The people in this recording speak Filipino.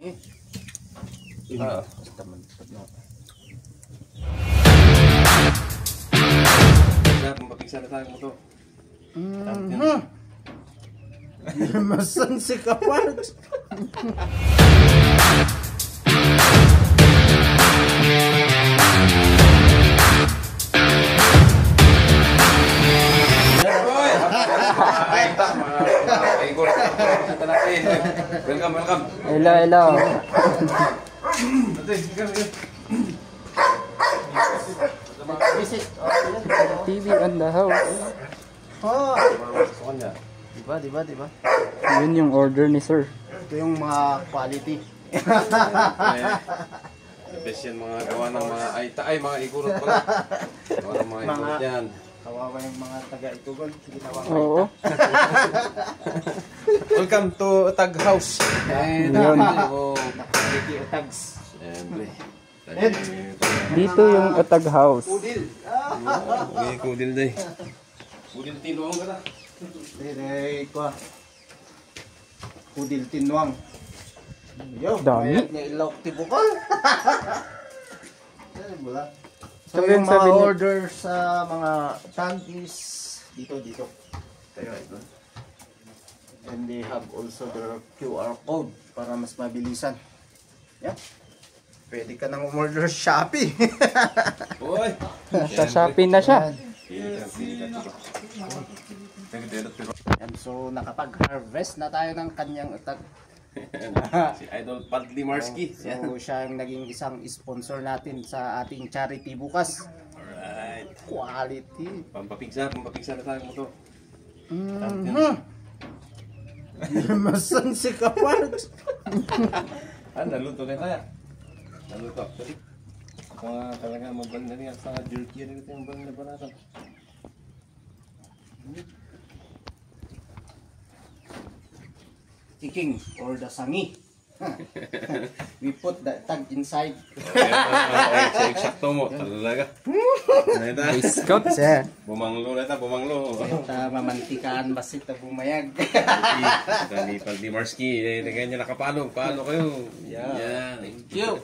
Basta mantap na. Mapapiksa na tayo mo to. Masan si Kapag? Welcome. Hello. TV on the house. Diba? Yun yung order ni sir. Ito yung mga quality. Best yan mga gawa ng mga mga igurot pala. Gawa ng mga igurot yan. Kawawa yung mga taga-itugon. Oo. Welcome to Tag House. Yun. Quality tags. Siyempre. Dito yung Atag House. Pudil. Okay, kudil day. Kudil tinuang ka na. Dire ko. Pudil tinwang. Yo, Dami. mayat nga ilaw tibukol. So Sabi yung mga niya- order sa mga tankies dito. Tayo ito. And they have also their QR code para mas mabilisan. Yeah. Pwede ka nang umorder sa Shopee. Uy! Nasa Shopee na siya. And so nakapag-harvest na tayo ng kanyang utag. Si Idol Padli Marski. So siya yung naging isang sponsor natin sa ating charity bukas. Alright. Quality. Pampapiksa na tayo mo to. Masan si Kapag? Naluto na tayo. Naluto actually. Mga talaga mabanda niya sa jerky rin ito yung banda ba natin. Chicken or the sangi. We put the tag inside. Eksakto mo. Talaga. Boy Scout siya. Bumanglo. Ita mamantikaan basit na bumayag. Padli Marski. Ganyan nakapalo. Paano kayo? Yan. Thank you.